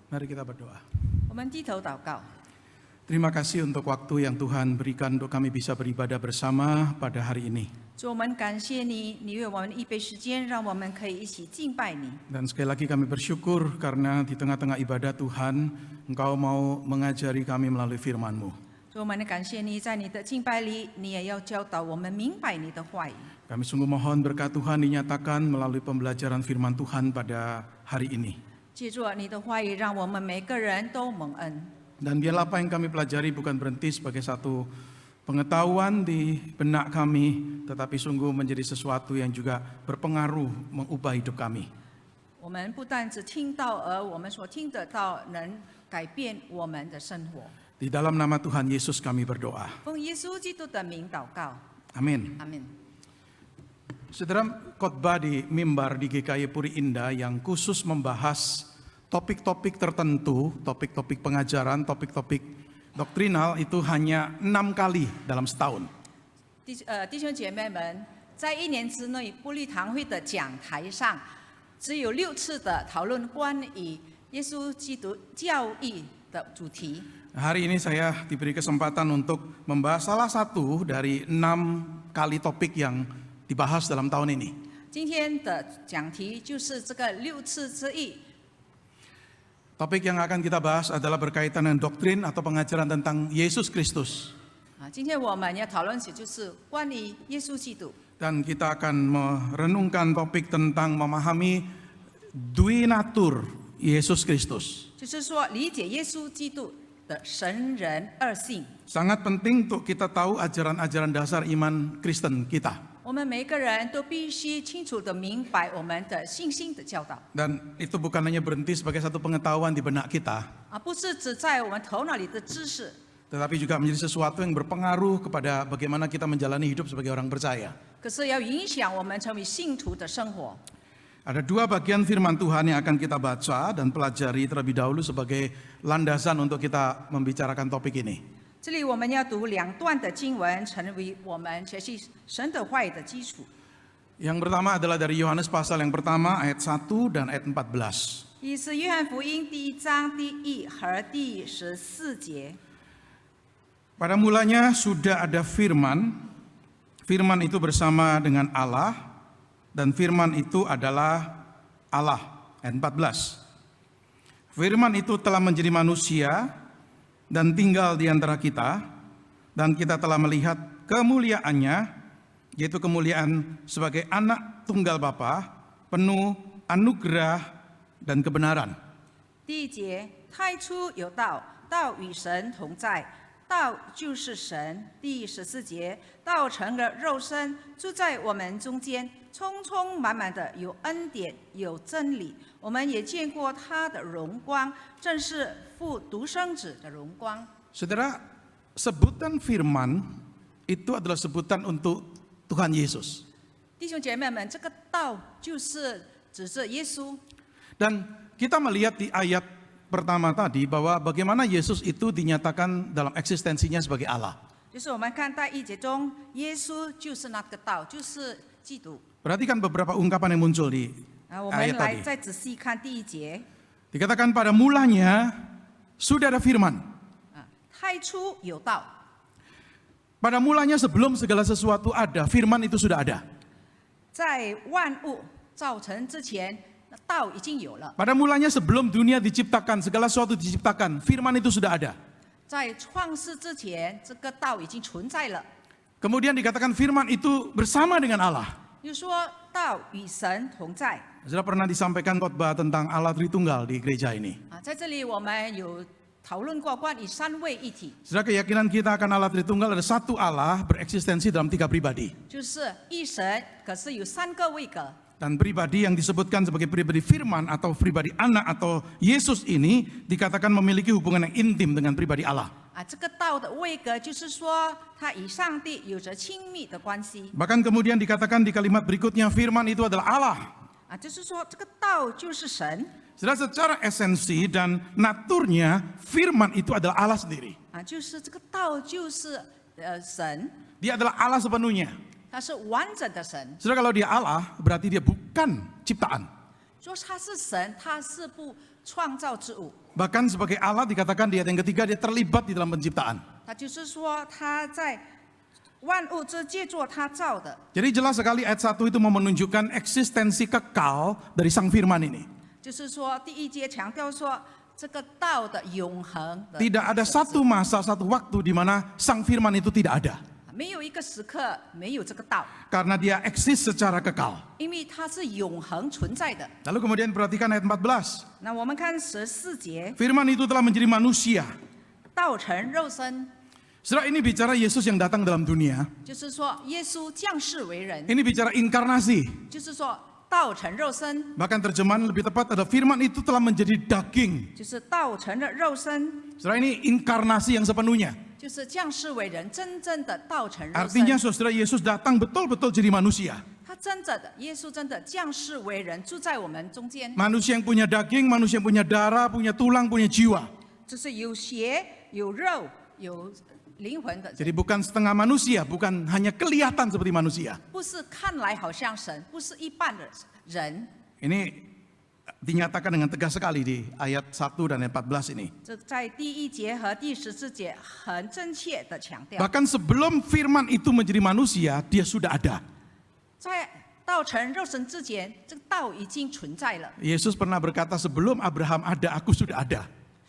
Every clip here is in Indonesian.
Mari kita berdoa. 我们低头祷告。 Terima kasih untuk waktu yang Tuhan berikan untuk kami bisa beribadah bersama pada hari ini. 主，我们感谢你，你为我们预备时间，让我们可以一起敬拜你。 Dan sekali lagi kami bersyukur karena di tengah-tengah ibadah Tuhan, Engkau mau mengajari kami melalui firman-Mu. 主，我们感谢你，在你的敬拜里，你也要教导我们明白你的话语。 Kami sungguh mohon berkat Tuhan dinyatakan melalui pembelajaran firman Tuhan pada hari ini. 借助你的话语，让我们每个人都蒙恩。 Dan biarlah apa yang kami pelajari bukan berhenti sebagai satu pengetahuan di benak kami, tetapi sungguh menjadi sesuatu yang juga berpengaruh mengubah hidup kami. 我们不但只听到，而我们所听得到能改变我们的生活。 Di dalam nama Tuhan Yesus kami berdoa. 奉耶稣基督的名祷告， Amin. 阿门。 Saudara, khotbah di mimbar di GKI Puri Indah yang khusus membahas topik-topik tertentu, topik-topik pengajaran, topik-topik doktrinal itu hanya 6 kali dalam setahun. 弟兄姐妹们，在一年之内，布利堂会的讲台上，只有6次的讨论关于耶稣基督教义的主题。 Hari ini saya diberi kesempatan untuk membahas salah satu dari 6 kali topik yang dibahas dalam tahun ini. 今天的讲题就是这个6次之一。 Topik yang akan kita bahas adalah berkaitan dengan doktrin atau pengajaran tentang Yesus Kristus. 今天我们要讨论的就是关于耶稣基督。 Dan kita akan merenungkan topik tentang memahami duinatur Yesus Kristus. 就是说，理解耶稣基督的神人二性。 Sangat penting untuk kita tahu ajaran-ajaran dasar iman Kristen kita. 我们每个人都必须清楚地明白我们的信心的教导， Dan itu bukan hanya berhenti sebagai satu pengetahuan di benak kita, 不是只在我们头脑里的知识， tetapi juga menjadi sesuatu yang berpengaruh kepada bagaimana kita menjalani hidup sebagai orang percaya. 可是要影响我们成为信徒的生活。 Ada 2 bagian firman Tuhan yang akan kita baca dan pelajari terlebih dahulu sebagai landasan untuk kita membicarakan topik ini. 这里我们要读2段的经文，成为我们学习神的话语的基础。 Yang pertama adalah dari Yohanes pasal yang pertama ayat 1 dan ayat 14. 第一是约翰福音第1章第1和第14节。 Pada mulanya sudah ada firman, firman itu bersama dengan Allah, dan firman itu adalah Allah. Ayat 14. Firman itu telah menjadi manusia dan tinggal di antara kita, dan kita telah melihat kemuliaannya, yaitu kemuliaan sebagai anak tunggal Bapa, penuh anugerah dan kebenaran. 第1节，太初有道，道与神同在，道就是神。第14节，道成了肉身，住在我们中间，充充满满的有恩典，有真理。我们也见过他的荣光，正是父独生子的荣光。 Saudara, sebutan firman itu adalah sebutan untuk Tuhan Yesus. 弟兄姐妹们，这个道就是指着耶稣。 Dan kita melihat di ayat pertama tadi bahwa bagaimana Yesus itu dinyatakan dalam eksistensinya sebagai Allah. 就是我们看在1节中，耶稣就是那个道，就是基督。 Perhatikan beberapa ungkapan yang muncul di 我们 ayat 来 tadi. 再仔细看第1节。 Dikatakan pada mulanya sudah ada firman. 太初有道， Pada mulanya sebelum segala sesuatu ada, firman itu sudah ada. 在万物造成之前，道已经有了。 Pada mulanya sebelum dunia diciptakan, segala sesuatu diciptakan, firman itu sudah ada. 在创世之前，这个道已经存在了。 Kemudian dikatakan firman itu bersama dengan Allah. 又说道与神同在。 Sudah pernah disampaikan khotbah tentang Allah Tritunggal di gereja ini. 在这里我们有讨论过关于三位一体， Sudah keyakinan kita akan Allah Tritunggal ada satu Allah bereksistensi dalam 3 pribadi. 就是一神，可是有3个位格。 Dan pribadi yang disebutkan sebagai pribadi firman atau pribadi anak atau Yesus ini dikatakan memiliki hubungan yang intim dengan pribadi Allah. 这个道的位格就是说，他与上帝有着亲密的关系。 Bahkan kemudian dikatakan di kalimat berikutnya firman itu adalah Allah. 就是说这个道就是神。 Sudah secara esensi dan naturnya firman itu adalah Allah sendiri. 就是这个道就是神， Dia adalah Allah sepenuhnya. 他是完整的神。 Sudah kalau dia Allah berarti dia bukan ciptaan. 说他是神，他是不创造之物。 Bahkan sebagai Allah dikatakan di ayat yang ketiga dia terlibat di dalam penciptaan. 他就是说他在万物之借作他造的。 Jadi jelas sekali ayat 1 itu mau menunjukkan eksistensi kekal dari Sang Firman ini. 就是说第一节强调说这个道的永恒的， Tidak ada satu masa, satu waktu di mana Sang Firman itu tidak ada. 没有一个时刻没有这个道， Karena dia eksis secara kekal. 因为它是永恒存在的。 Lalu kemudian perhatikan ayat 14. 那我们看14节， Firman itu telah menjadi manusia. 道成肉身， Saudara, ini bicara Yesus yang datang dalam dunia. 就是说耶稣降世为人， Ini bicara inkarnasi. 就是说道成肉身， Bahkan terjemahan lebih tepat ada firman itu telah menjadi daging. 就是道成了肉身， Saudara, ini inkarnasi yang sepenuhnya. 就是降世为人，真正的道成肉 Artinya 身。 saudara, Yesus datang betul-betul jadi manusia. 他真正的耶稣真的降世为人，住在我们中间， Manusia yang punya daging, manusia yang punya darah, punya tulang, punya jiwa. 就是有血有肉有灵魂的人， Jadi bukan setengah manusia, bukan hanya kelihatan seperti manusia. 不是看来好像神，不是一般的人。 Ini dinyatakan dengan tegas sekali di ayat 1 dan ayat 14 ini. 这在第1节和第14节很真切的强调， Bahkan sebelum firman itu menjadi manusia, dia sudah ada. 在道成肉身之前，这个道已经存在了。 Yesus pernah berkata, sebelum Abraham ada, aku sudah ada.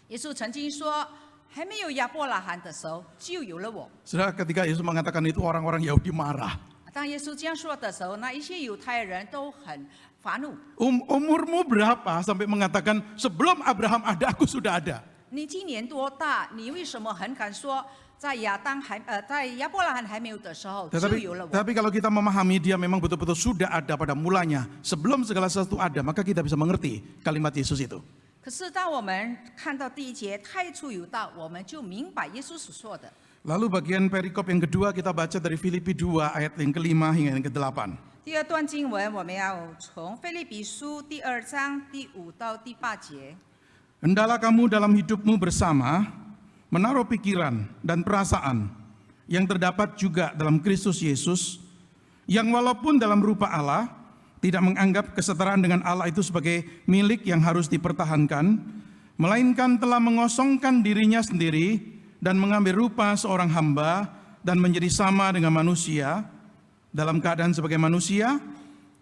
耶稣曾经说，还没有亚伯拉罕的时候，就有了我。 Saudara, ketika Yesus mengatakan itu, orang-orang Yahudi marah. 当耶稣这样说的时候，那一些犹太人都很发怒。 Umurmu berapa sampai mengatakan, sebelum Abraham ada, aku sudah ada. 你今年多大？你为什么很敢说，在亚伯拉罕还没有的时候就有了我？ Tapi kalau kita memahami dia memang betul-betul sudah ada pada mulanya, sebelum segala sesuatu ada, maka kita bisa mengerti kalimat Yesus itu. 可是当我们看到第1节太初有道，我们就明白耶稣所说的。 Lalu bagian perikop yang kedua kita baca dari Filipi 2 ayat yang ke-5 hingga yang ke-8. 第二段经文，我们要从腓立比书第2章第5到第8节。 Hendaklah kamu dalam hidupmu bersama menaruh pikiran dan perasaan yang terdapat juga dalam Kristus Yesus, yang walaupun dalam rupa Allah tidak menganggap kesetaraan dengan Allah itu sebagai milik yang harus dipertahankan, melainkan telah mengosongkan dirinya sendiri dan mengambil rupa seorang hamba dan menjadi sama dengan manusia. Dalam keadaan sebagai manusia,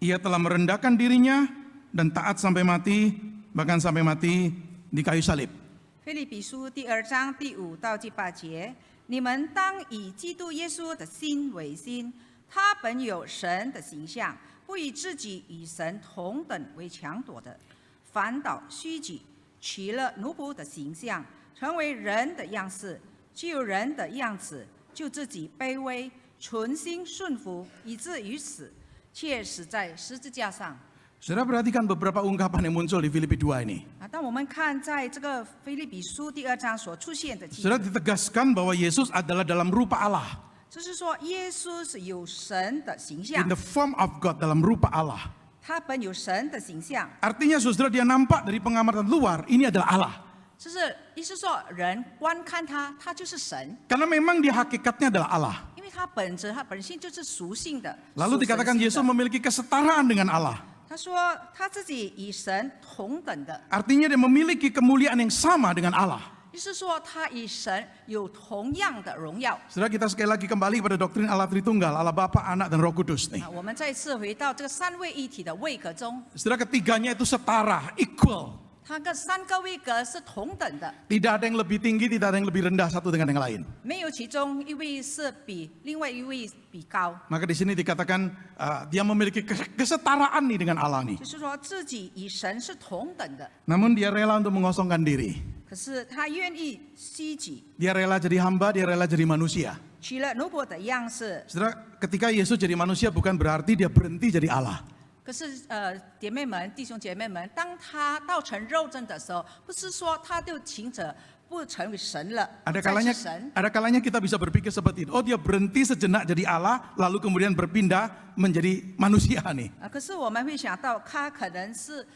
ia telah merendahkan dirinya dan taat sampai mati, bahkan sampai mati di kayu salib. 腓立比书第2章第5到第8节，你们当以基督耶稣的心为心，他本有神的形象，不以自己与神同等为强夺的，反倒虚己，取了奴仆的形象，成为人的样式，既有人的样子，就自己卑微，存心顺服，以至于死，且死在十字架上。 Saudara perhatikan beberapa ungkapan yang muncul di Filipi 2 ini. 当我们看在这个腓立比书第2章所出现的经 Saudara 文， ditegaskan bahwa Yesus adalah dalam rupa Allah, 就是说耶稣是有神的形 in 象， the form of God, dalam rupa Allah. 他本有神的形象， Artinya saudara dia nampak dari pengamatan luar, ini adalah Allah. 就是意思说人观看他，他就是神， Karena memang dia hakikatnya adalah Allah. 因为他本性就是属性的。 Lalu 属神 dikatakan 性的 Yesus memiliki kesetaraan dengan Allah. 他说他自己与神同等的， Artinya dia memiliki kemuliaan yang sama dengan Allah. 意思说他与神有同样的荣耀。 Saudara, kita sekali lagi kembali pada doktrin Allah Tritunggal, Allah Bapa, Anak, dan Roh Kudus nih. 我们再次回到这个三位一体的位格中， Saudara, ketiganya itu setara, equal. 它跟3个位格是同等的， Tidak ada yang lebih tinggi, tidak ada yang lebih rendah satu dengan yang lain. 没有其中一位是比另外一位比高。 Maka di sini dikatakan dia memiliki kesetaraan nih dengan Allah nih. 就是说自己与神是同等的， Namun dia rela untuk mengosongkan diri. 可是他愿意虚己， Dia rela jadi hamba, dia rela jadi manusia. 取了奴仆的样式。 Saudara, ketika Yesus jadi manusia bukan berarti dia berhenti jadi Allah. 可是姐妹们、弟兄姐妹们，当他道成肉身的时候，不是说他就停止不成为神了，不 Ada 再 kalanya, 是神。 ada kalanya kita bisa berpikir seperti itu. Oh, dia berhenti sejenak jadi Allah, lalu kemudian berpindah menjadi manusia nih. 可是我们会想到，他可能是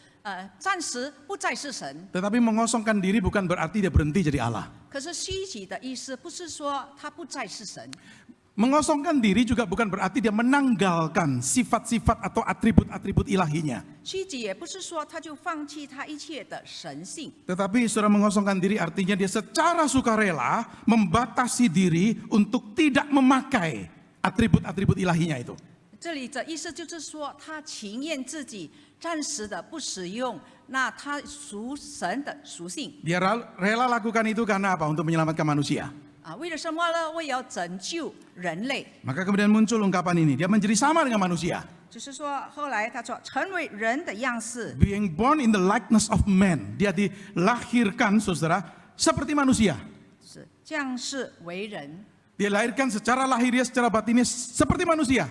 暂时不再是神。 Tetapi mengosongkan diri bukan berarti dia berhenti jadi Allah. 可是虚己的意思，不是说他不再是神。Mengosongkan diri juga bukan berarti dia menanggalkan sifat-sifat atau atribut-atribut ilahinya. 虚己也不是说他就放弃他一切的神性， Tetapi saudara, mengosongkan diri artinya dia secara sukarela membatasi diri untuk tidak memakai atribut-atribut ilahinya itu. 这里的意思就是说，他情愿自己暂时的不使用那他属神的属性 Dia rela lakukan itu karena apa? Untuk menyelamatkan manusia. 啊，为了什么呢？为了拯救人类。 Maka kemudian muncul ungkapan ini, dia menjadi sama dengan manusia. 就是说，后来他说，成为人的样式， Being born in the likeness of man. Dia dilahirkan, saudara, seperti manusia. 是降世为人， Dia lahirkan secara lahiriah, secara batinnya seperti manusia.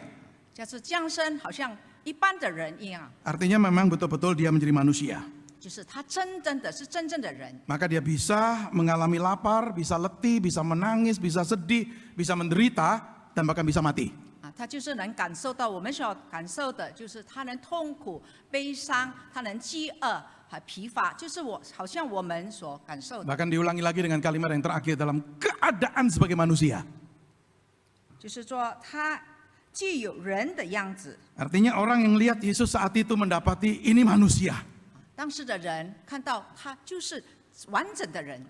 就是降生，好像一般的人一样， Artinya memang betul-betul dia menjadi manusia. 就是他真正的是真正的人。 Maka dia bisa mengalami lapar, bisa letih, bisa menangis, bisa sedih, bisa menderita, dan bahkan bisa mati. 啊，他就是能感受到我们所感受的，就是他能痛苦、悲伤，他能饥饿还疲乏，就是好像我们所感受的。 Bahkan diulangi lagi dengan kalimat yang terakhir dalam keadaan sebagai manusia. 就是说，他既有人的样子， Artinya orang yang lihat Yesus saat itu mendapati ini manusia. 当时的人看到他就是完整的人。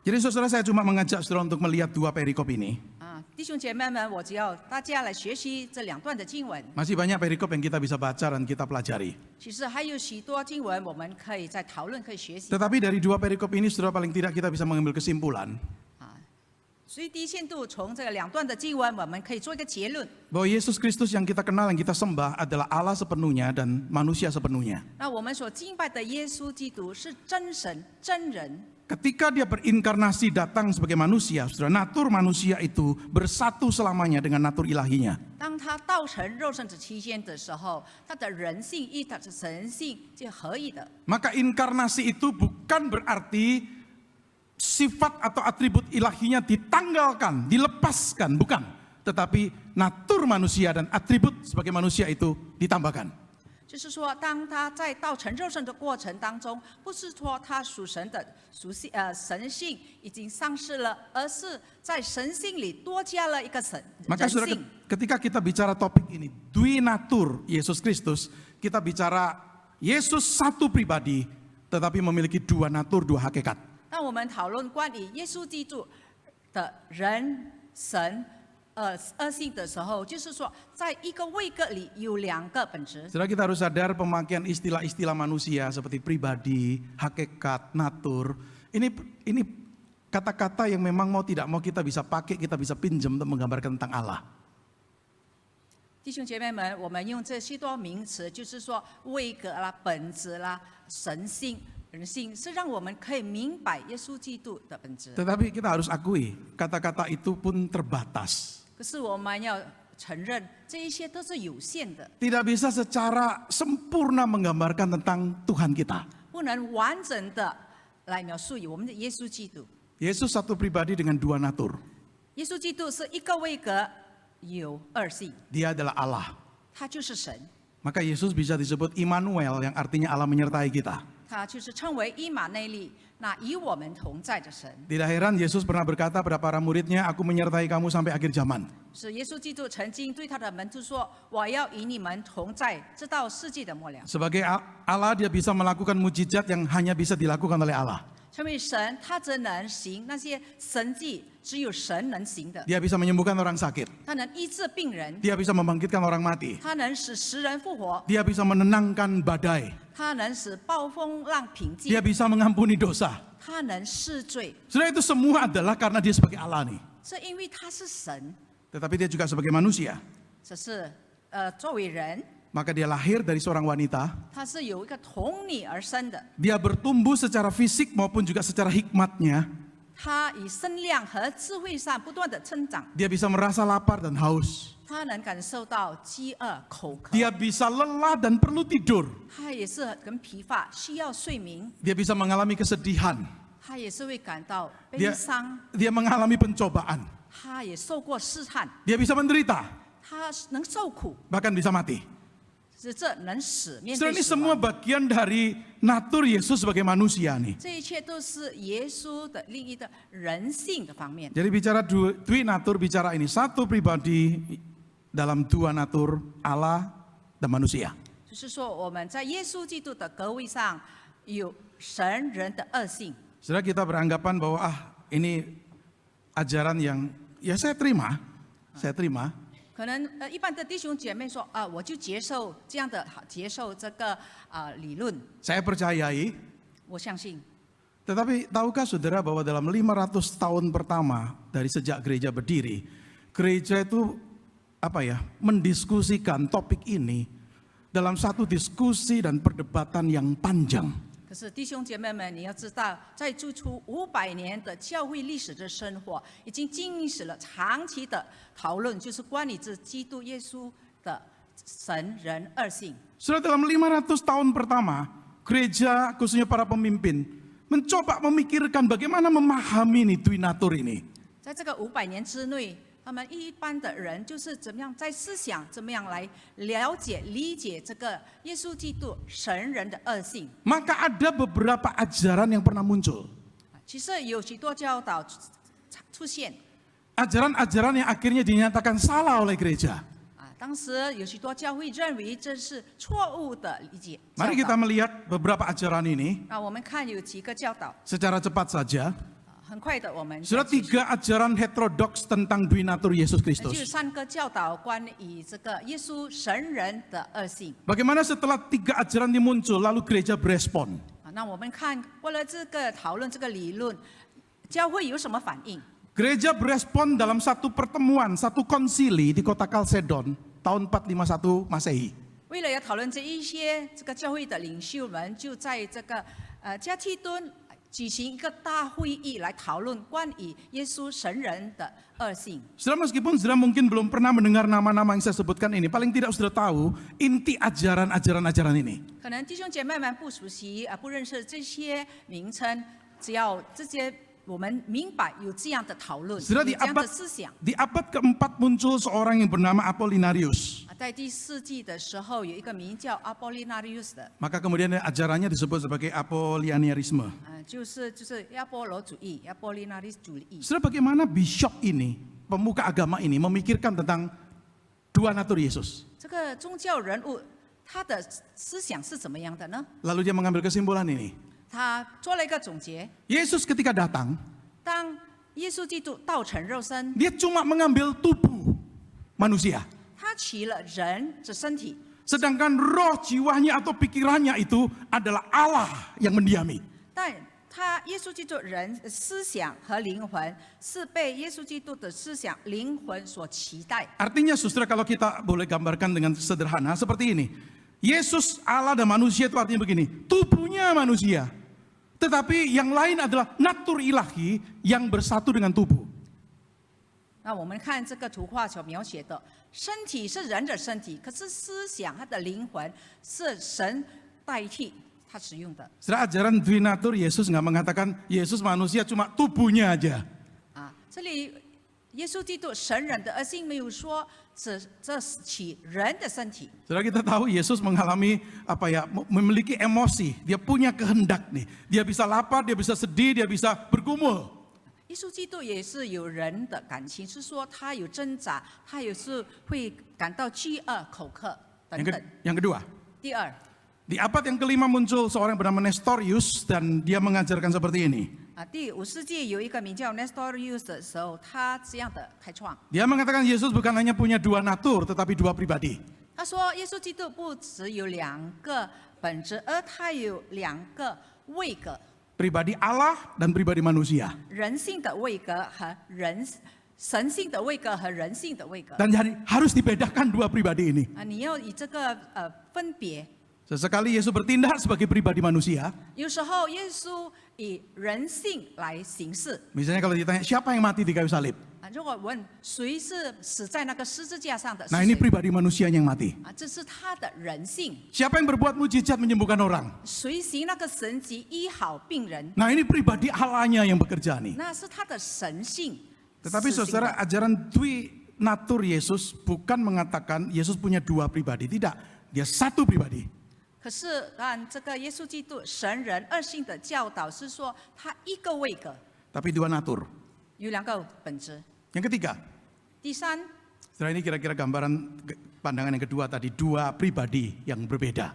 Jadi saudara, saya cuma mengajak saudara untuk melihat dua perikop ini. 啊，弟兄姐妹们，我只要大家来学习这两段的经文。 Masih banyak perikop yang kita bisa baca dan kita pelajari. 其实还有许多经文，我们可以在讨论，可以学习。 Tetapi dari dua perikop ini saudara, paling tidak kita bisa mengambil kesimpulan 啊，所以第一限度从这个两段的经文，我们可以做一个结论。 bahwa Yesus Kristus yang kita kenal, yang kita sembah adalah Allah sepenuhnya dan manusia sepenuhnya. 那我们所敬拜的耶稣基督是真神、真人。 Ketika dia berinkarnasi datang sebagai manusia, saudara, natur manusia itu bersatu selamanya dengan natur ilahinya. 当他道成肉身之期间的时候，他的人性与他的神性就合一的。 Maka inkarnasi itu bukan berarti sifat atau atribut ilahinya ditanggalkan, dilepaskan, bukan. Tetapi natur manusia dan atribut sebagai manusia itu ditambahkan. 就是说，当他在道成肉身的过程当中，不是说他属神的属性神性已经丧失了，而是在神性里多加了一个神 Maka 人 saudara, 性。 ketika kita bicara topik ini, dui natur Yesus Kristus, kita bicara Yesus satu pribadi, tetapi memiliki dua natur, dua hakikat. 当我们讨论关于耶稣基督的人神二性的时候，就是说，在一个位格里有两个本质。 Saudara, kita harus sadar pemakaian istilah-istilah manusia seperti pribadi, hakikat, natur. Ini kata-kata yang memang mau tidak mau kita bisa pakai, kita bisa pinjam untuk menggambarkan tentang Allah. 弟兄姐妹们，我们用这许多名词，就是说位格啦、本质啦、神性、人性，是让我们可以明白耶稣基督的本质。 Tetapi kita harus akui, kata-kata itu pun terbatas. 可是我们要承认，这一些都是有限的， Tidak bisa secara sempurna menggambarkan tentang Tuhan kita. 不能完整的来描述我们的耶稣基督。 Yesus satu pribadi dengan dua natur. 耶稣基督是一个位格，有二性， Dia adalah Allah. 他就是神， Maka Yesus bisa disebut Immanuel, yang artinya Allah menyertai kita. 他就是称为以马内利，那与我们同在的神。 Tidak heran Yesus pernah berkata pada para muridnya, aku menyertai kamu sampai akhir zaman. 是耶稣基督曾经对他的门徒说：“我要与你们同在，直到世纪的末了。” Sebagai Allah, dia bisa melakukan mujizat yang hanya bisa dilakukan oleh Allah. 成为神，他则能行那些神迹，只有神能行的。 Dia bisa menyembuhkan orang sakit. 他能医治病人， Dia bisa membangkitkan orang mati. 他能使死人复活， Dia bisa menenangkan badai. 他能使暴风浪平 Dia 静， bisa mengampuni dosa. 他能释罪。 Saudara, itu semua adalah karena dia sebagai Allah nih. 是因为他是神， Tetapi dia juga sebagai manusia. 只是作为人， Maka dia lahir dari seorang wanita. 他是有一个童女而生的。 Dia bertumbuh secara fisik maupun juga secara hikmatnya. 他以身量和智慧上不断的成长， Dia bisa merasa lapar dan haus. 他能感受到饥饿、口渴， Dia bisa lelah dan perlu tidur. 他也是很疲乏，需要睡眠， Dia bisa mengalami kesedihan. 他也是会感到悲 Dia, 伤， dia mengalami pencobaan. 他也受过试探， Dia bisa menderita, 他能受苦， bahkan bisa mati. 是这能使面 Saudara, 对 ini 死 semua 亡。 bagian dari natur Yesus sebagai manusia nih. 这一切都是耶稣的另一的人性的方面。 Jadi bicara dui natur, bicara ini satu pribadi dalam dua natur Allah dan manusia. 就是说，我们在耶稣基督的格位上有神人的二性。 Saudara, kita beranggapan bahwa ini ajaran yang ya saya terima. 可能一般的弟兄姐妹说我就接受这样的接受这个理论， Saya percayai. 我相信。 Tetapi tahukah saudara bahwa dalam 500 tahun pertama dari sejak gereja berdiri, gereja itu mendiskusikan topik ini dalam satu diskusi dan perdebatan yang panjang. 可是弟兄姐妹们，你要知道，在最初500年的教会历史的生活，已经经历了长期的讨论，就是关于这基督耶稣的神人二性。 Saudara, dalam 500 tahun pertama, gereja khususnya para pemimpin mencoba memikirkan bagaimana memahami dui natur ini. 在这个500年之内，他们一般的人就是怎么样在思想，怎么样来了解、理解这个耶稣基督神人的二性。 Maka ada beberapa ajaran yang pernah muncul. 其实有许多教导出现。 Ajaran-ajaran yang akhirnya dinyatakan salah oleh gereja. 当时有许多教会认为这是错误的理解。 Mari kita melihat beberapa ajaran ini 我们看有几个教导， secara cepat saja. 很快的我们 Saudara, 3 ajaran heterodoks tentang dui natur Yesus 就 Kristus. 3个教导关于这个耶稣神人的二性。 Bagaimana setelah 3 ajaran ini muncul, lalu gereja berespon? 那我们看为了这个讨论这个理论，教会有什么反应？ Gereja berespon dalam satu pertemuan, satu konsili di kota Kalsedon tahun 451 Masehi. 为了要讨论这一些，这个教会的领袖们就在这个加提敦举行一个大会议来讨论关于耶稣神人的二性。 Saudara, meskipun saudara mungkin belum pernah mendengar nama-nama yang saya sebutkan ini, paling tidak saudara tahu inti ajaran ini. 可能弟兄姐妹们不熟悉不认识这些名称，只要这些我们明白有这样的讨论，有 Saudara, 这样的思想。 di abad keempat muncul seorang yang bernama Apollinarius. 在第4纪的时候，有一个名叫 Apollinarius 的， Maka kemudian ajarannya disebut sebagai Apollinarianisme. 就是亚波罗主义 ，Apollinarius 主义。 Saudara, bagaimana bishop ini, pemuka agama ini memikirkan tentang dua natur Yesus? 这个宗教人物他的思想是怎么样的呢？ Lalu dia mengambil kesimpulan ini. 他做了一个总结： Yesus ketika datang, 当耶稣基督道成肉身， dia cuma mengambil tubuh manusia. 他取了人的身体， Sedangkan roh jiwanya atau pikirannya itu adalah Allah yang mendiami. 但耶稣基督人思想和灵魂是被耶稣基督的思想、灵魂所期待。 Artinya saudara, kalau kita boleh gambarkan dengan sederhana seperti ini. Yesus, Allah dan manusia itu artinya begini. Tubuhnya manusia. Tetapi yang lain adalah natur ilahi yang bersatu dengan tubuh. 那我们看这个图画所描写的，身体是人的身体，可是思想他的灵魂是神代替他使用的。 Setelah ajaran dui natur, Yesus nggak mengatakan Yesus manusia cuma tubuhnya aja. 这里耶稣基督神人的，而是没有说这取人的身体。 Saudara, kita tahu Yesus mengalami memiliki emosi, dia punya kehendak nih. Dia bisa lapar, dia bisa sedih, dia bisa bergumul. 耶稣基督也是有人的感情，是说他有挣扎，他也是会感到饥饿、口渴等等。 Yang kedua, 第二， di abad yang kelima muncul seorang bernama Nestorius dan dia mengajarkan seperti ini. 第5世纪有一个名叫 Nestorius 的时候，他这样的开创。 Dia mengatakan Yesus bukan hanya punya dua natur, tetapi dua pribadi. 他说，耶稣基督不只有2个本质，而他有2个位格， Pribadi Allah dan pribadi manusia. 人性的位格和神性的位格和人性的位格。 Dan harus dibedakan dua pribadi ini. 你要以这个分别。 Sesekali Yesus bertindak sebagai pribadi manusia. 有时候耶稣以人性来行事。 Misalnya kalau ditanya siapa yang mati di kayu salib. 如果问谁是死在那个十字架上的， Nah, ini pribadi manusianya yang mati. 这是他的人性。 Siapa yang berbuat mujizat menyembuhkan orang. 谁行那个神迹医好病人， Nah, ini pribadi Allahnya yang bekerja nih. 那是他的神性。 Tetapi 是行的 saudara, ajaran dui natur Yesus bukan mengatakan Yesus punya dua pribadi. Tidak. dia satu pribadi. 可是按这个耶稣基督神人二性的教导是说，他一个位格， Tapi dua natur. 有两个本质。 Yang ketiga, 第三， setelah ini kira-kira gambaran pandangan yang kedua tadi, dua pribadi yang berbeda.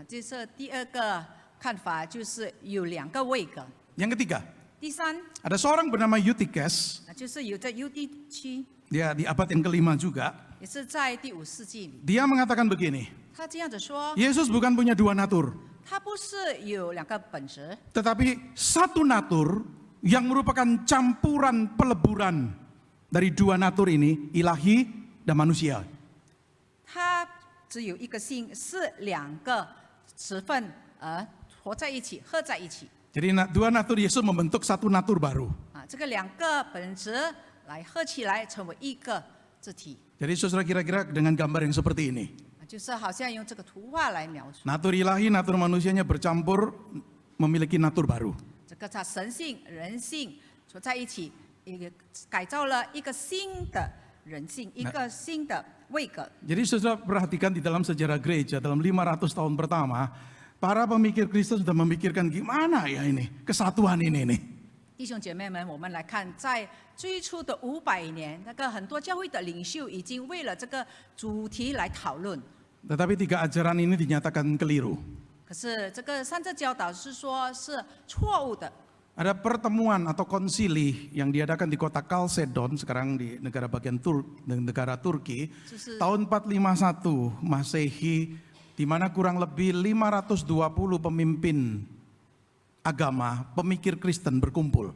这是第二个看法，就是有两个位格。 Yang ketiga, 第三， ada seorang bernama Eutyches, 就是有在犹地区， dia di abad yang kelima juga, 也是在第5世纪里， dia mengatakan begini, 他这样子说， Yesus bukan punya dua natur, 他不是有两个本质， tetapi satu natur yang merupakan campuran peleburan dari dua natur ini, ilahi dan manusia. 他只有一个性，是两个成分合在一起，合在一起。 Jadi dua natur Yesus membentuk satu natur baru. 这个两个本质来合起来成为一个字体， Jadi saudara kira-kira dengan gambar yang seperti ini. 就是好像用这个图画来描述。 Natur ilahi, natur manusianya bercampur memiliki natur baru. 这个它神性、人性合在一起，一个改造了一个新的人性，一个新的位格。 Jadi saudara perhatikan di dalam sejarah gereja dalam 500 tahun pertama, para pemikir Kristen sudah memikirkan gimana ya ini kesatuan ini nih. 弟兄姐妹们，我们来看，在最初的500年，那个很多教会的领袖已经为了这个主题来讨论。 Tetapi tiga ajaran ini dinyatakan keliru. 可是这个三者教导是说是错误的。 Ada pertemuan atau konsili yang diadakan di kota Kalsedon, sekarang di negara bagian negara Turki, tahun 451 Masehi, di mana kurang lebih 520 pemimpin agama, pemikir Kristen berkumpul.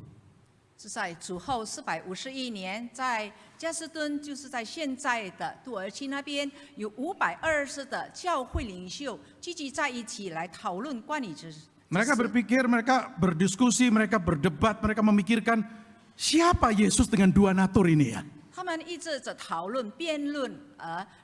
是在主后451年，在加斯敦，就是在现在的土耳其那边，有520的教会领袖聚集在一起来讨论关于这。 Mereka berpikir, mereka berdiskusi, mereka berdebat, mereka memikirkan siapa Yesus dengan dua natur ini ya. 他们一直在讨论、辩论，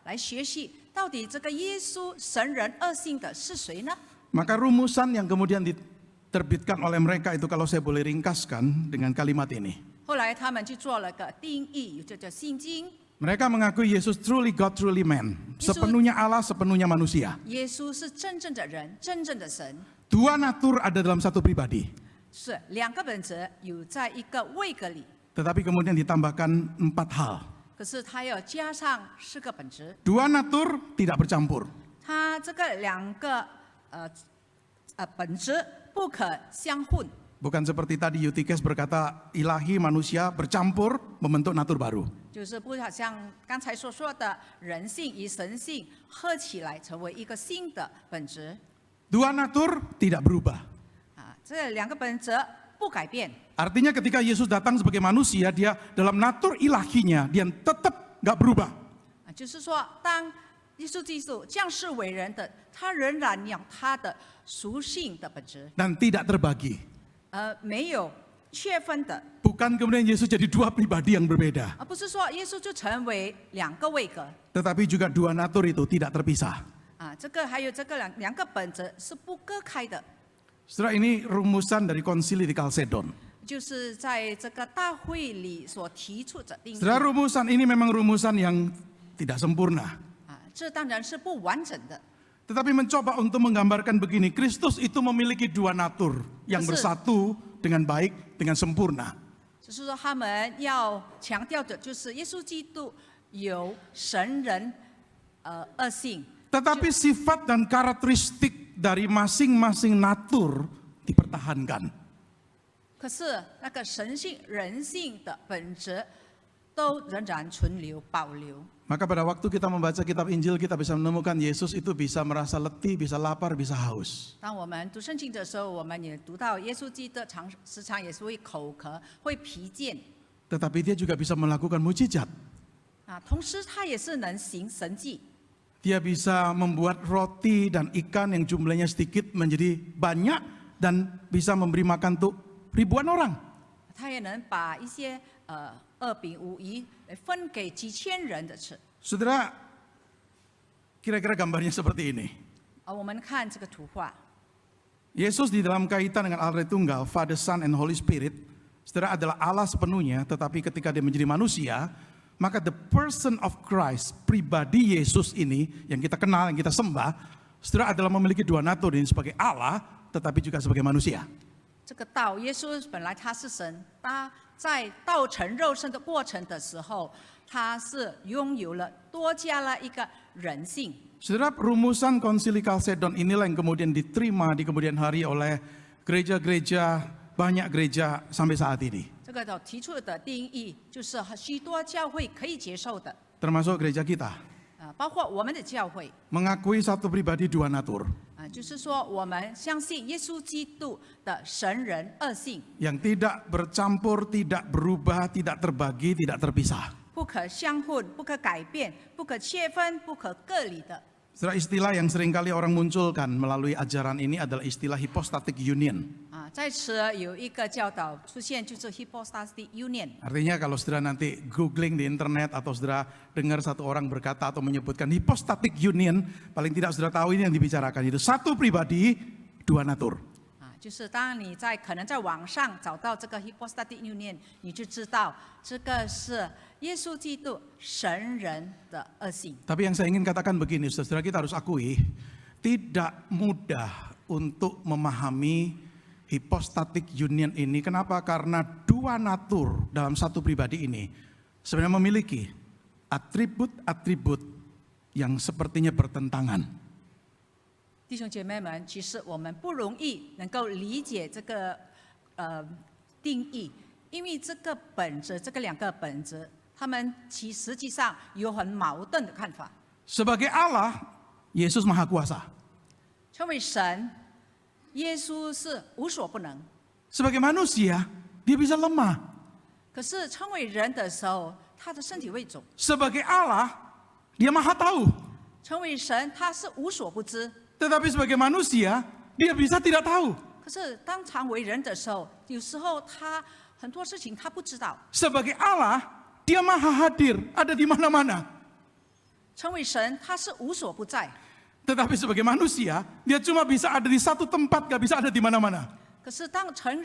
来学习到底这个耶稣神人二性的是谁呢？ Maka rumusan yang kemudian diterbitkan oleh mereka itu kalau saya boleh ringkaskan dengan kalimat ini. 后来他们就做了个定义，就叫圣经。 Mereka mengakui Yesus truly God, truly man. Sepenuhnya Allah, sepenuhnya manusia. 耶稣是真正的人，真正的神， Dua natur ada dalam satu pribadi. 是两个本质有在一个位格里， Tetapi kemudian ditambahkan 4 hal. 可是它要加上4个本质。 Dua natur tidak bercampur. 它这个两个本质不可相混， Bukan seperti tadi Eutyches berkata ilahi manusia bercampur membentuk natur baru. 就是不好像刚才所说的人性与神性合起来成为一个新的本质。 Dua natur tidak berubah. 这两个本质不改变。 Artinya ketika Yesus datang sebagai manusia, dia dalam natur ilahinya, dia tetap nggak berubah. 就是说，当耶稣基督降世为人的，他仍然有他的属性的本质， Dan tidak terbagi. 没有缺分的， Bukan kemudian Yesus jadi dua pribadi yang berbeda. 而不是说耶稣就成为两个位格。 Tetapi juga dua natur itu tidak terpisah. 这个还有这个两个本质是不割开的， Setelah ini rumusan dari konsili di Kalsedon. 就是在这个大会里所提出的定义。 Setelah rumusan ini memang rumusan yang tidak sempurna. 这当然是不完整的。 Tetapi mencoba untuk menggambarkan begini, Kristus itu memiliki dua natur yang bersatu dengan baik, dengan sempurna. 就是说，他们要强调的就是耶稣基督有神人二性， Tetapi sifat dan karakteristik dari masing-masing natur dipertahankan. 可是那个神性、人性的本质都仍然存留、保留。 Maka pada waktu kita membaca kitab Injil, kita bisa menemukan Yesus itu bisa merasa letih, bisa lapar, bisa haus. 当我们读圣经的时候，我们也读到耶稣基督时常也是会口渴、会疲倦。 Tetapi dia juga bisa melakukan mujizat. 同时他也是能行神迹。 Dia bisa membuat roti dan ikan yang jumlahnya sedikit menjadi banyak dan bisa memberi makan untuk ribuan orang. 他也能把一些2饼5鱼分给几千人的吃。 Saudara, kira-kira gambarnya seperti ini. 我们看这个图画， Yesus di dalam kaitan dengan Allah Tritunggal, Father, Son, and Holy Spirit, saudara adalah Allah sepenuhnya, tetapi ketika dia menjadi manusia, maka the person of Christ, pribadi Yesus ini yang kita kenal, yang kita sembah, saudara, adalah memiliki dua natur ini, sebagai Allah tetapi juga sebagai manusia. 这个道，耶稣本来他是神，他在道成肉身的过程的时候，他是拥有了多加了一个人性。 Saudara, rumusan Konsili Kalsedon inilah yang kemudian diterima di kemudian hari oleh gereja-gereja, banyak gereja sampai saat ini. 这个提出的定义就是许多教会可以接受的， Termasuk gereja kita. 包括我们的教会。 Mengakui satu pribadi dua natur. 就是说我们相信耶稣基督的神人二性， Yang tidak bercampur, tidak berubah, tidak terbagi, tidak terpisah. 不可相混，不可改变，不可切分，不可各离的。 Saudara, istilah yang seringkali orang munculkan melalui ajaran ini adalah istilah hypostatic union. 在此有一个教导出现，就是 hypostatic union。 Artinya kalau saudara nanti googling di internet atau saudara dengar satu orang berkata atau menyebutkan hypostatic union, paling tidak saudara tahu ini yang dibicarakan itu satu pribadi, dua natur. 就是当你可能在网上找到这个 hypostatic union， 你就知道这个是耶稣基督神人的二性。 Tapi yang saya ingin katakan begini, saudara, kita harus akui tidak mudah untuk memahami hypostatic union ini. Kenapa? Karena dua natur dalam satu pribadi ini sebenarnya memiliki atribut-atribut yang sepertinya bertentangan. 弟兄姐妹们，其实我们不容易能够理解这个定义，因为这个本质，这个两个本质，他们实际上有很矛盾的看法。 Sebagai Allah, Yesus Maha Kuasa. 成为神，耶稣是无所不能。 Sebagai manusia, dia bisa lemah. 可是成为人的时候，他的身体会肿。 Sebagai Allah, dia Maha Tahu. 成为神，他是无所不知。 Tetapi sebagai manusia, dia bisa tidak tahu. 可是当常为人的时候，有时候他很多事情他不知道。 Sebagai Allah, dia Maha Hadir, ada di mana-mana. 成为神，他是无所不在。 Tetapi sebagai manusia, dia cuma bisa ada di satu tempat, gak bisa ada di mana-mana. 可是当成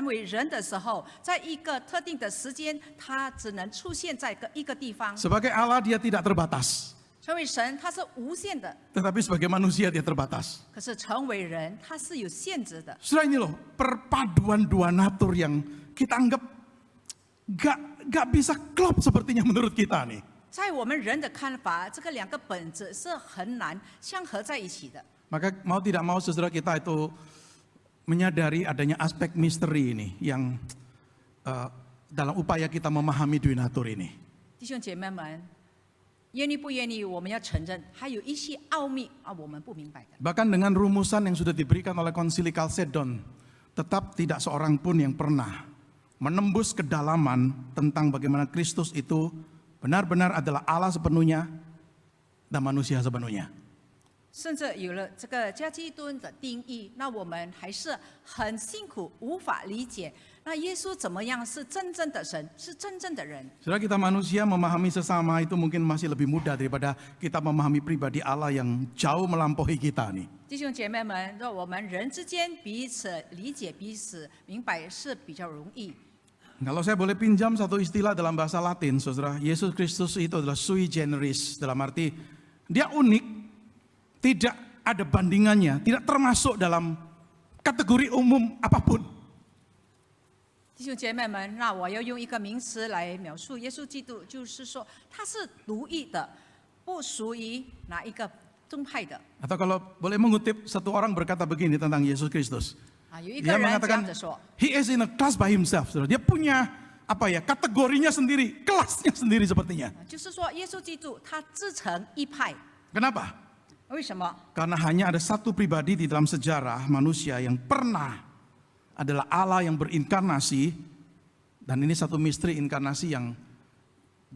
为人的时候，在一个特定的时间，他只能出现在一个地方。 Sebagai Allah, dia tidak terbatas. 成为神，他是无限的； Tetapi sebagai manusia, dia terbatas. 可是成为人，他是有限制的。 Saudara, ini loh, perpaduan dua natur yang kita anggap gak bisa klop sepertinya menurut kita nih. 在我们人的看法，这个两个本质是很难相合在一起的。 Maka mau tidak mau saudara kita itu menyadari adanya aspek misteri ini yang dalam upaya kita memahami dua natur ini. 弟兄姐妹们，愿意不愿意，我们要承认还有一些奥秘我们不明白的。 Bahkan dengan rumusan yang sudah diberikan oleh Konsili Kalsedon, tetap tidak seorang pun yang pernah menembus kedalaman tentang bagaimana Kristus itu benar-benar adalah Allah sepenuhnya dan manusia sepenuhnya. 甚至有了这个加基督的定义，那我们还是很辛苦，无法理解。那耶稣怎么样是真正的神，是真正的人？ Saudara, kita manusia memahami sesama itu mungkin masih lebih mudah daripada kita memahami pribadi Allah yang jauh melampaui kita nih. 弟兄姐妹们，若我们人之间彼此理解、彼此明白是比较容易。 Kalau saya boleh pinjam satu istilah dalam bahasa Latin, saudara, Yesus Kristus itu adalah sui generis, dalam arti dia unik, tidak ada bandingannya, tidak termasuk dalam kategori umum apapun. 弟兄姐妹们，那我要用一个名词来描述耶稣基督，就是说他是独一的，不属于哪一个宗派的。 Atau kalau boleh mengutip, satu orang berkata begini tentang Yesus Kristus. 有一个 Dia 人这 mengatakan, 样子说， he is in a class by himself. Saudara. Dia punya kategorinya sendiri, kelasnya sendiri sepertinya. 就是说耶稣基督他自成一派。 Kenapa? 为什么？ Karena hanya ada satu pribadi di dalam sejarah manusia yang pernah adalah Allah yang berinkarnasi, dan ini satu misteri inkarnasi yang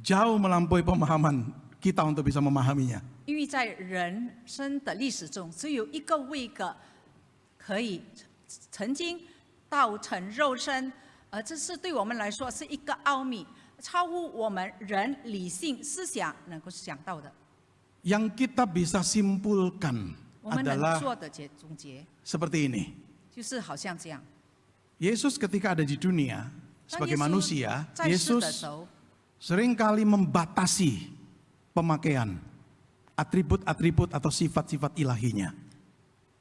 jauh melampaui pemahaman kita untuk bisa memahaminya. 因为在人生的历史中，只有一个位格可以曾经道成肉身，这是对我们来说是一个奥秘，超乎我们人理性思想能够想到的。 Yang kita bisa simpulkan 我们能 adalah 做的总结， seperti ini. 就是好像这样。 Yesus ketika ada di dunia 当 sebagai 耶稣 manusia, 在世的 Yesus 时候， seringkali membatasi pemakaian atribut-atribut atau sifat-sifat ilahinya.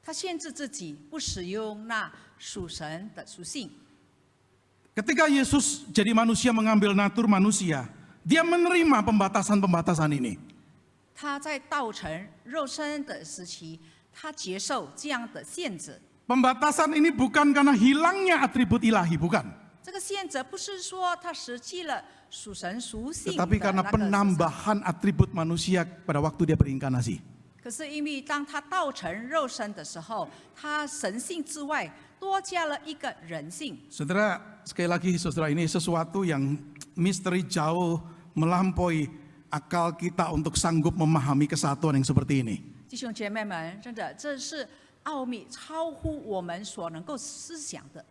他限制自己不使用那属神的属性。 Ketika Yesus jadi manusia mengambil natur manusia, dia menerima pembatasan-pembatasan ini. 他在道成肉身的时期，他接受这样的限制。 Pembatasan ini bukan karena hilangnya atribut ilahi, bukan. 这个限制不是说他失去了属神属性的 Tetapi karena 那个事实， penambahan atribut manusia pada waktu dia berinkarnasi. 可是因为当他道成肉身的时候，他神性之外多加了一个人性。 Saudara, sekali lagi saudara, ini sesuatu yang misteri jauh melampaui akal kita untuk sanggup memahami kesatuan yang seperti ini. 弟兄姐妹们，真的这是奥秘，超乎我们所能够思想的。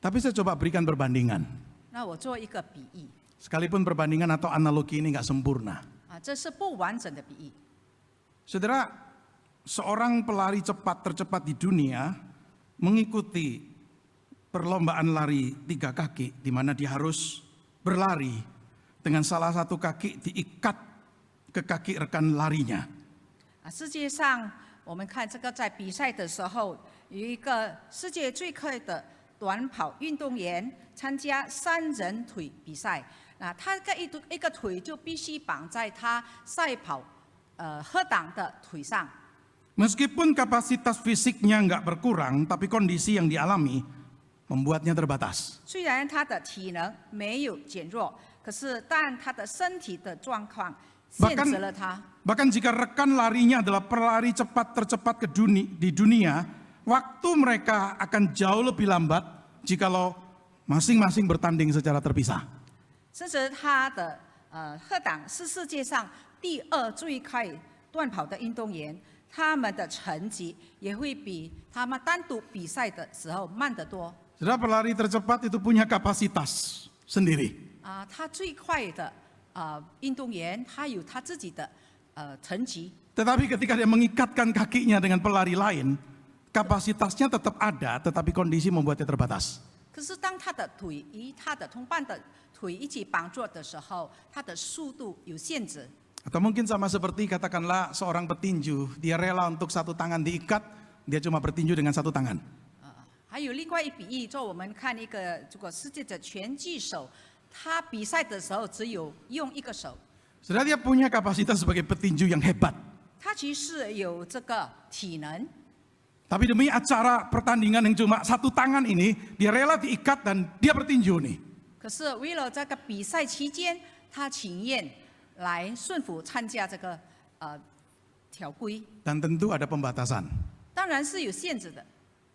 Tapi saya coba berikan perbandingan. 那我做一个比喻 Sekalipun perbandingan atau analogi ini nggak sempurna. 啊，这是不完整的比喻。 Saudara, seorang pelari cepat tercepat di dunia mengikuti perlombaan lari 3 kaki, di mana dia harus berlari dengan salah satu kaki diikat ke kaki rekan larinya. 啊，世界上我们看这个在比赛的时候，有一个世界最快的短跑运动员参加3人腿比赛，那他一个腿就必须绑在他赛跑合挡的腿上。 Meskipun kapasitas fisiknya nggak berkurang, tapi kondisi yang dialami membuatnya terbatas. 虽然他的体能没有减弱，可是但他的身体的状况限制了他。 Bahkan jika rekan larinya adalah pelari cepat tercepat di dunia, waktu mereka akan jauh lebih lambat jikalau masing-masing bertanding secara terpisah. 甚至他的合挡是世界上第2最快短跑的运动员，他们的成绩也会比他们单独比赛的时候慢得多。 Saudara, pelari tercepat itu punya kapasitas sendiri. 啊，他最快的运动员，他有他自己的成绩。 Tetapi ketika dia mengikatkan kakinya dengan pelari lain, kapasitasnya tetap ada, tetapi kondisi membuatnya terbatas. 可是当他的腿与他的同伴的腿一起绑住的时候，他的速度有限制。 Atau mungkin sama seperti katakanlah seorang petinju, dia rela untuk satu tangan diikat, dia cuma bertinju dengan satu tangan. 还有另外一比喻，就我们看一个这个世界的拳击手，他比赛的时候只有用一个手。 Saudara, dia punya kapasitas sebagai petinju yang hebat. 他其实有这个体能， Tapi demi acara pertandingan yang cuma satu tangan ini, dia rela diikat dan dia bertinju nih. 可是为了这个比赛期间，他情愿来顺服参加这个条规， Dan tentu ada pembatasan. 当然是有限制的。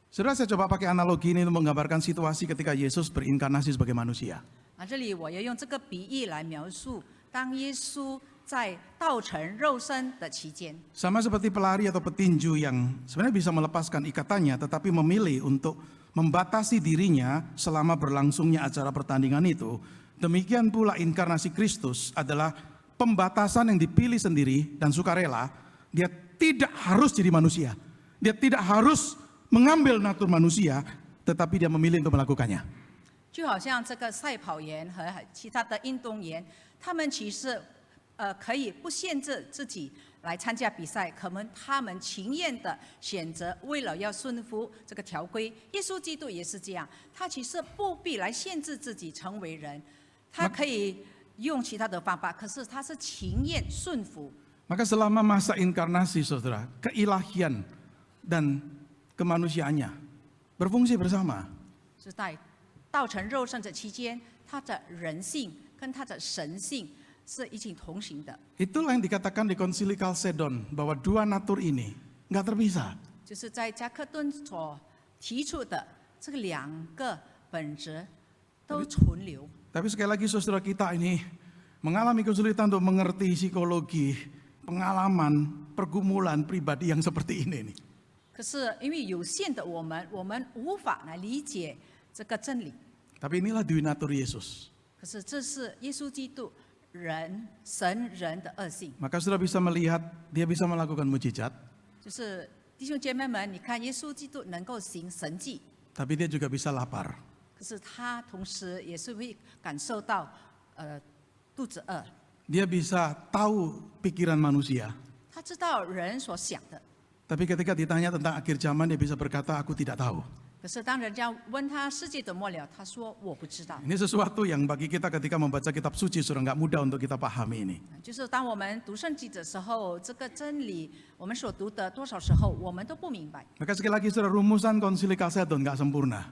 Saudara, saya coba pakai analogi ini untuk menggambarkan situasi ketika Yesus berinkarnasi sebagai manusia. 这里我要用这个比喻来描述，当耶稣在道成肉身的期间， Sama seperti pelari atau petinju yang sebenarnya bisa melepaskan ikatannya, tetapi memilih untuk membatasi dirinya selama berlangsungnya acara pertandingan itu. Demikian pula inkarnasi Kristus adalah pembatasan yang dipilih sendiri dan sukarela. Dia tidak harus jadi manusia. Dia tidak harus mengambil natur manusia, tetapi dia memilih untuk melakukannya. 就好像这个赛跑员和其他的运动员，他们其实可以不限制自己来参加比赛，可能他们情愿的选择，为了要顺服这个条规。耶稣基督也是这样，他其实不必来限制自己成为人，他可以用其他的方法，可是他是情愿顺服。 Maka selama masa inkarnasi, saudara, keilahian dan kemanusiaannya berfungsi bersama. 是在道成肉身的期间，他的人性跟他的神性是一起同行的。 Itulah yang dikatakan di Konsili Chalcedon bahwa dua natur ini nggak terpisah. 就是在加克顿所提出的这个2个本质都存留。 Tapi sekali lagi saudara kita ini mengalami kesulitan untuk mengerti psikologi, pengalaman, pergumulan pribadi yang seperti ini nih. 可是因为有限的我们无法来理解这个真理。 Tapi inilah dui natur Yesus. 可是这是耶稣基督神人的恶性。 Maka saudara bisa melihat dia bisa melakukan mujizat, 就是弟兄姐妹们，你看耶稣基督能够行神迹， tapi dia juga bisa lapar. 可是他同时也是会感受到肚子饿， Dia bisa tahu pikiran manusia. 他知道人所想的。 Tapi ketika ditanya tentang akhir zaman, dia bisa berkata, aku tidak tahu. 可是当人家问他世界的末了，他说我不知道。 Ini sesuatu yang bagi kita ketika membaca kitab suci sudah nggak mudah untuk kita pahami ini. 就是当我们读圣经的时候，这个真理我们所读的多少时候我们都不明白。 Maka sekali lagi saudara, rumusan konsili Chalcedon nggak sempurna.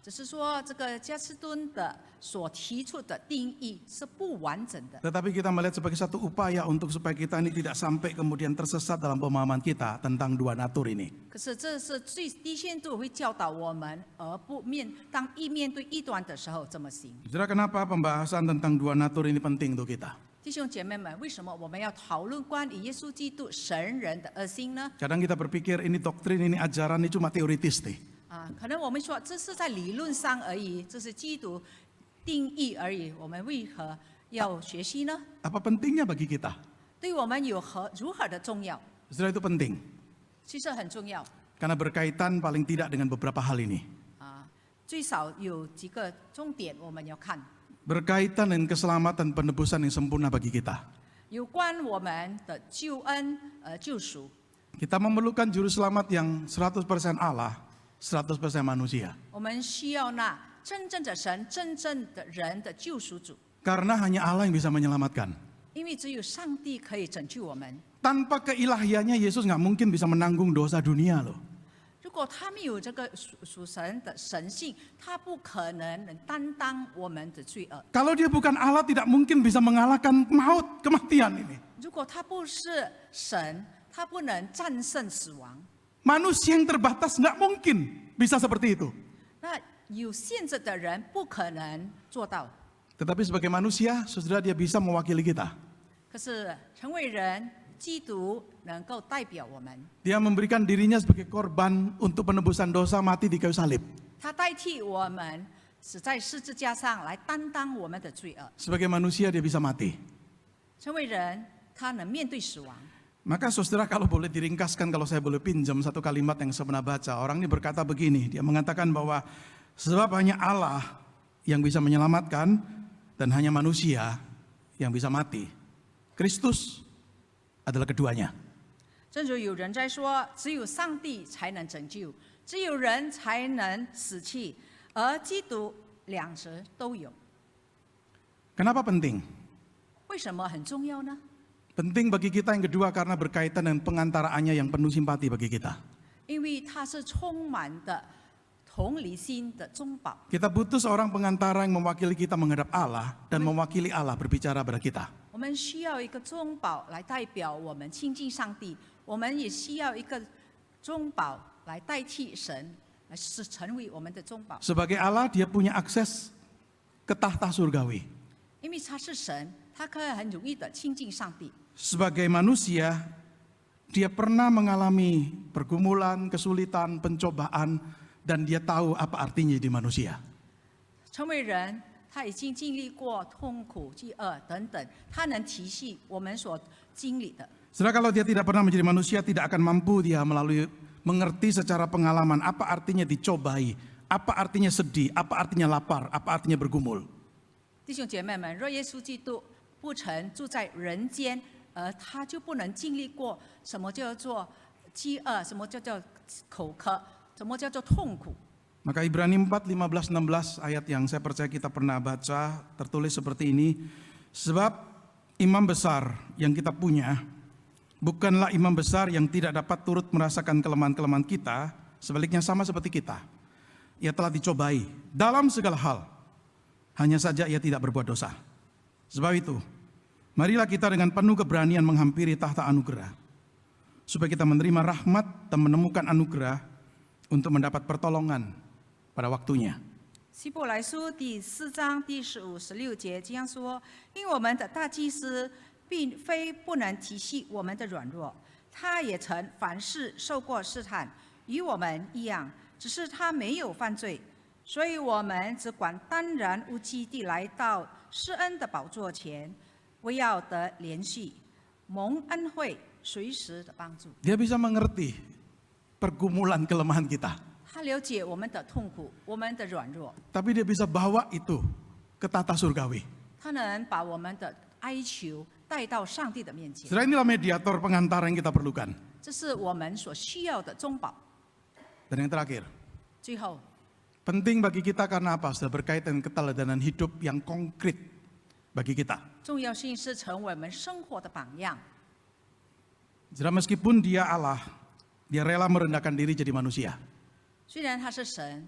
只是说这个加斯敦的所提出的定义是不完整的。 Tetapi kita melihat sebagai satu upaya untuk supaya kita ini tidak sampai kemudian tersesat dalam pemahaman kita tentang dua natur ini. 可是这是最低限度会教导我们，而不当面对异端的时候怎么行。 Saudara, kenapa pembahasan tentang dua natur ini penting untuk kita? 弟兄姐妹们，为什么我们要讨论关于耶稣基督神人的二性呢？ Kadang kita berpikir ini doktrin, ini ajaran, ini cuma teoritis nih. 可能我们说这是在理论上而已，这是基督定义而已，我们为何要学习呢？ Apa pentingnya bagi kita? 对我们如何的重要？ Saudara, itu penting. 其实很重要 Karena berkaitan paling tidak dengan beberapa hal ini. 最少有几个重点我们要看， Berkaitan dengan keselamatan penebusan yang sempurna bagi kita. 有关我们的救恩救赎。 Kita memerlukan juru selamat yang 100% Allah, 100% manusia. 我们需要那真正的神、真正的人的救赎主， Karena hanya Allah yang bisa menyelamatkan. 因为只有上帝可以拯救我们。 Tanpa keilahiannya Yesus nggak mungkin bisa menanggung dosa dunia loh. 如果他没有这个属神的神性，他不可能担当我们的罪恶。 Kalau dia bukan Allah, tidak mungkin bisa mengalahkan maut, kematian ini. 如果他不是神，他不能战胜死亡。 Manusia yang terbatas nggak mungkin bisa seperti itu. 那有限制的人不可能做到。 Tetapi sebagai manusia, saudara, dia bisa mewakili kita. 可是成为人，基督能够代表我们， Dia memberikan dirinya sebagai korban untuk penebusan dosa, mati di kayu salib. 他代替我们死在十字架上来担当我们的罪恶。 Sebagai manusia dia bisa mati. 成为人，他能面对死亡。 Maka saudara, kalau boleh diringkaskan, kalau saya boleh pinjam satu kalimat yang saya pernah baca. Orang ini berkata begini, dia mengatakan bahwa sebab hanya Allah yang bisa menyelamatkan dan hanya manusia yang bisa mati. Kristus adalah keduanya. 正如有人在说，只有上帝才能拯救，只有人才能死去，而基督两者都有。 Kenapa penting? 为什么很重要呢？ Penting bagi kita yang kedua karena berkaitan dengan pengantaraannya yang penuh simpati bagi kita. 因为它是充满的同理心的中保。 Kita butuh seorang pengantara yang mewakili kita menghadap Allah dan mewakili Allah berbicara pada kita. 我们需要一个中保来代表我们亲近上帝，我们也需要一个中保来代替神，来成为我们的中保。 Sebagai Allah, dia punya akses ke tahta surgawi. 因为他是神，他可以很容易的亲近上帝。 Sebagai manusia, dia pernah mengalami pergumulan, kesulitan, pencobaan, dan dia tahu apa artinya jadi manusia. 成为人，他已经经历过痛苦、饥饿等等，他能体恤我们所经历的。 Saudara, kalau dia tidak pernah menjadi manusia, tidak akan mampu dia melalui mengerti secara pengalaman apa artinya dicobai, apa artinya sedih, apa artinya lapar, apa artinya bergumul. 弟兄姐妹们，若耶稣基督不曾住在人间，他就不能经历过什么叫做饥饿，什么叫做口渴，什么叫做痛苦。 Maka Ibrani 4, 15, 16 ayat yang saya percaya kita pernah baca tertulis seperti ini. Sebab imam besar yang kita punya bukanlah imam besar yang tidak dapat turut merasakan kelemahan-kelemahan kita, sebaliknya sama seperti kita. Ia telah dicobai dalam segala hal, hanya saja ia tidak berbuat dosa. Sebab itu, marilah kita dengan penuh keberanian menghampiri tahta anugerah, supaya kita menerima rahmat dan menemukan anugerah untuk mendapat pertolongan pada waktunya. 希伯来书第4章第15、16节这样说：因我们的大祭司并非不能体恤我们的软弱，他也曾凡事受过试探，与我们一样，只是他没有犯罪。所以我们只管当然无忌地来到施恩的宝座前，为要得连续蒙恩惠，随时的帮助。 Dia bisa mengerti pergumulan kelemahan kita. 他了解我们的痛苦，我们的软弱， Tapi dia bisa bawa itu ke tata surgawi. 他能把我们的哀求带到上帝的面前。 Saudara, inilah mediator pengantar yang kita perlukan. 这是我们所需要的中保。 Dan yang terakhir, 最后， penting bagi kita karena apa? Sudah berkaitan keteladanan hidup yang konkret bagi kita. 重要性是成为我们生活的榜样。 Saudara, meskipun dia Allah, dia rela merendahkan diri jadi manusia. 虽然他是神，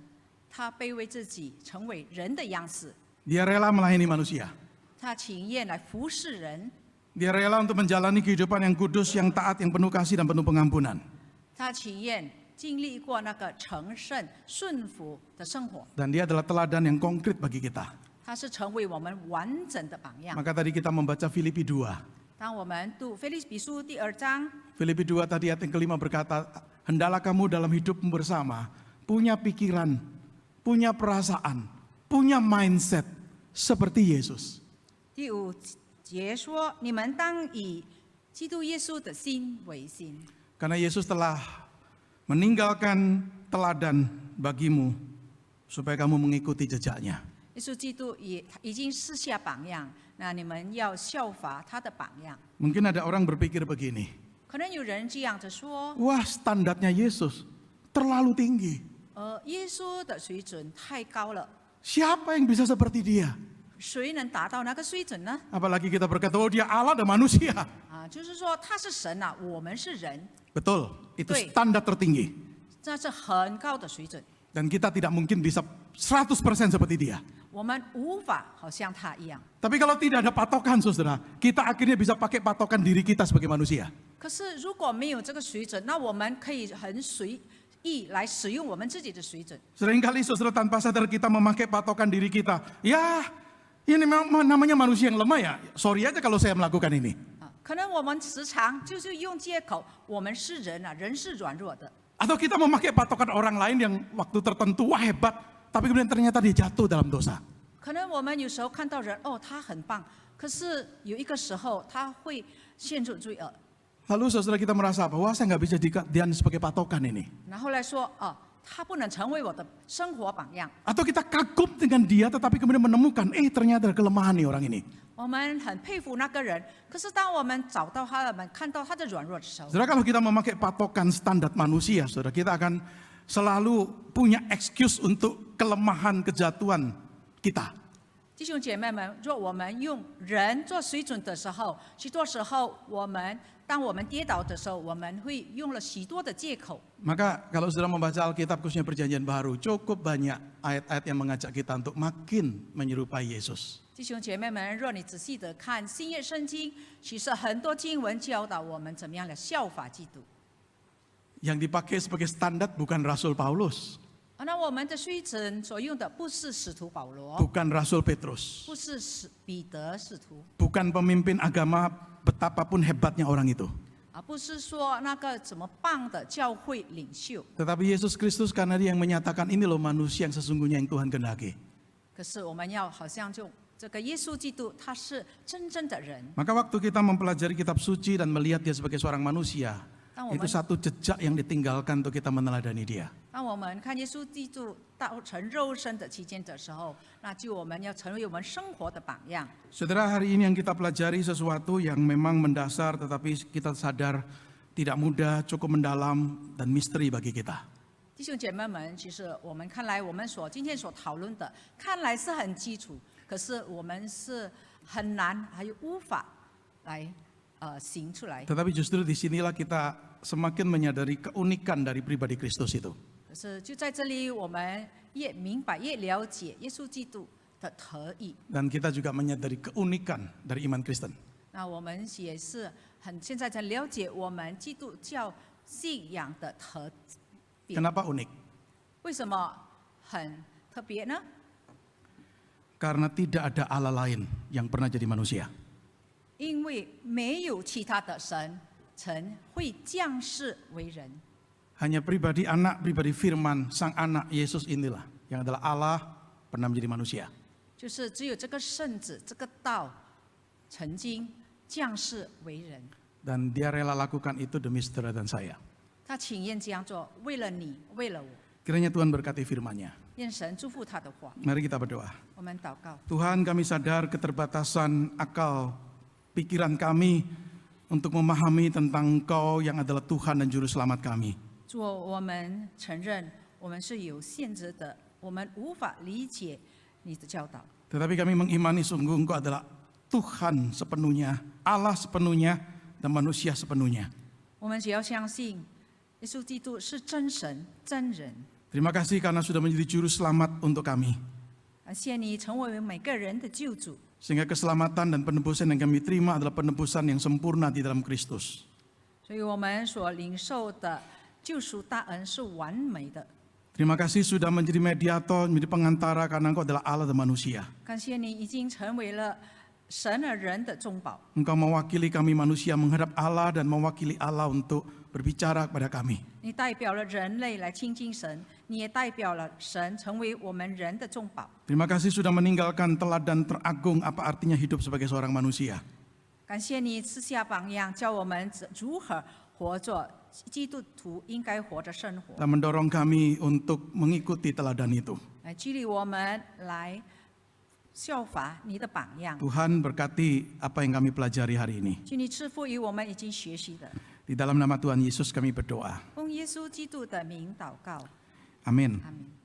他卑微自己，成为人的样式， Dia rela melayani manusia. 他情愿来服侍人， Dia rela untuk menjalani kehidupan yang kudus, yang taat, yang penuh kasih dan penuh pengampunan. 他情愿经历过那个成圣顺服的生活。 Dan dia adalah teladan yang konkret bagi kita. 他是成为我们完整的榜样。 Maka tadi kita membaca Filipi 2. 当我们读腓立比书第2章， Filipi 2 tadi ayat yang kelima berkata, hendaklah kamu dalam hidupmu bersama, punya pikiran, punya perasaan, punya mindset seperti Yesus. 第5节说：“你们当以基督耶稣的心为心。” Karena Yesus telah meninggalkan teladan bagimu, supaya kamu mengikuti jejaknya. 耶稣基督也已经施下榜样，那你们要效法他的榜样。 Mungkin ada orang berpikir begini, 可能有人这样子说 wah standarnya Yesus terlalu tinggi. 耶稣的水准太高了， Siapa yang bisa seperti dia? 谁能达到那个水准呢？ Apalagi kita berkata, oh dia Allah dan manusia. 就是说他是神啊，我们是人， Betul, itu Betul. standar tertinggi. 这是很高的水准， Dan kita tidak mungkin bisa 100% seperti dia. 我们无法好像他一样。 Tapi kalau tidak ada patokan, saudara, kita akhirnya bisa pakai patokan diri kita sebagai manusia. 可是如果没有这个水准，那我们可以很随意来使用我们自己的水准。 Seringkali saudara tanpa sadar kita memakai patokan diri kita. Ya, ini memang namanya manusia yang lemah ya. Sorry aja kalau saya melakukan ini. 可能我们时常就是用借口，我们是人啊，人是软弱的。 Atau kita memakai patokan orang lain yang waktu tertentu, wah hebat. Tapi kemudian ternyata dia jatuh dalam dosa. 可能我们有时候看到人，哦，他很棒，可是有一个时候他会陷入罪恶， Lalu saudara kita merasa apa? Wah saya nggak bisa dijadikan sebagai patokan ini. 然后来说，哦，他不能成为我的生活榜样。 Atau kita kagum dengan dia tetapi kemudian menemukan, ternyata ada kelemahan nih orang ini. 我们很佩服那个人，可是当我们找到他，我们看到他的软弱的时候， Saudara, kalau kita memakai patokan standar manusia, saudara, kita akan selalu punya excuse untuk kelemahan kejatuhan kita. 弟兄姐妹们，若我们用人做水准的时候，许多时候当我们跌倒的时候，我们会用了许多的借口。 Maka kalau saudara membaca Alkitab khususnya Perjanjian Baru, cukup banyak ayat-ayat yang mengajak kita untuk makin menyerupai Yesus. 弟兄姐妹们，若你仔细的看新约圣经，其实很多经文教导我们怎么样来效法基督。 Yang dipakai sebagai standar bukan Rasul Paulus, 那我们的水准所用的不是使徒保罗， bukan Rasul Petrus, 不是彼得使徒， bukan pemimpin agama betapapun hebatnya orang itu. 不是说那个怎么棒的教会领袖。 Tetapi Yesus Kristus karena dia yang menyatakan ini loh manusia yang sesungguhnya yang Tuhan kehendaki. 可是我们要好像就这个耶稣基督，他是真正的人。 Maka waktu kita mempelajari kitab suci dan melihat dia sebagai seorang manusia, 当我们 itu satu jejak yang ditinggalkan untuk kita meneladani dia. 当我们看耶稣基督道成肉身的期间的时候，那就我们要成为我们生活的榜样。 Saudara, hari ini yang kita pelajari sesuatu yang memang mendasar tetapi kita sadar tidak mudah, cukup mendalam dan misteri bagi kita. 弟兄姐妹们，其实我们看来，我们今天所讨论的，看来是很基础，可是我们是很难，还有无法来行出来。 Tetapi justru disinilah kita semakin menyadari keunikan dari pribadi Kristus itu. 可是就在这里，我们越明白、越了解耶稣基督的特意。 Dan kita juga menyadari keunikan dari iman Kristen. 那我们也是现在才了解我们基督教信仰的特别。 Kenapa unik? 为什么很特别呢？ Karena tidak ada Allah lain yang pernah jadi manusia. 因为没有其他的神曾会降世为人。 Hanya pribadi anak, pribadi firman, sang anak Yesus inilah yang adalah Allah pernah menjadi manusia. 就是只有这个圣子，这个道曾经降世为人， Dan dia rela lakukan itu demi saudara dan saya. 他情愿这样做，为了你，为了我。 Kiranya Tuhan berkati firman-Nya. 愿神祝福他的话。 Mari kita berdoa. 我们祷告， Tuhan, kami sadar keterbatasan akal pikiran kami untuk memahami tentang Engkau yang adalah Tuhan dan Juru Selamat kami. 主，我们承认我们是有限制的，我们无法理解你的教导。 Tetapi kami mengimani sungguh Engkau adalah Tuhan sepenuhnya, Allah sepenuhnya, dan manusia sepenuhnya. 我们只要相信耶稣基督是真神、真人。 Terima kasih karena sudah menjadi Juru Selamat untuk kami. 感谢你成为每个人的救主， Sehingga keselamatan dan penebusan yang kami terima adalah penebusan yang sempurna di dalam Kristus. 所以我们所领受的救赎大恩是完美的。 Terima kasih sudah menjadi mediator, menjadi pengantara karena Engkau adalah Allah dan manusia. 感谢你已经成为了神和人的中保， Engkau mewakili kami manusia menghadap Allah dan mewakili Allah untuk berbicara kepada kami. 你代表了人类来亲近神，你也代表了神成为我们人的中保。 Terima kasih sudah meninggalkan teladan teragung apa artinya hidup sebagai seorang manusia. 感谢你赐下榜样，教我们如何活着基督徒应该活着生活， Dan mendorong kami untuk mengikuti teladan itu. 来激励我们来效法你的榜样。 Tuhan berkati apa yang kami pelajari hari ini. 求你赐福于我们已经学习的， Di dalam nama Tuhan Yesus kami berdoa. 奉耶稣基督的名祷告， Amin. 阿门。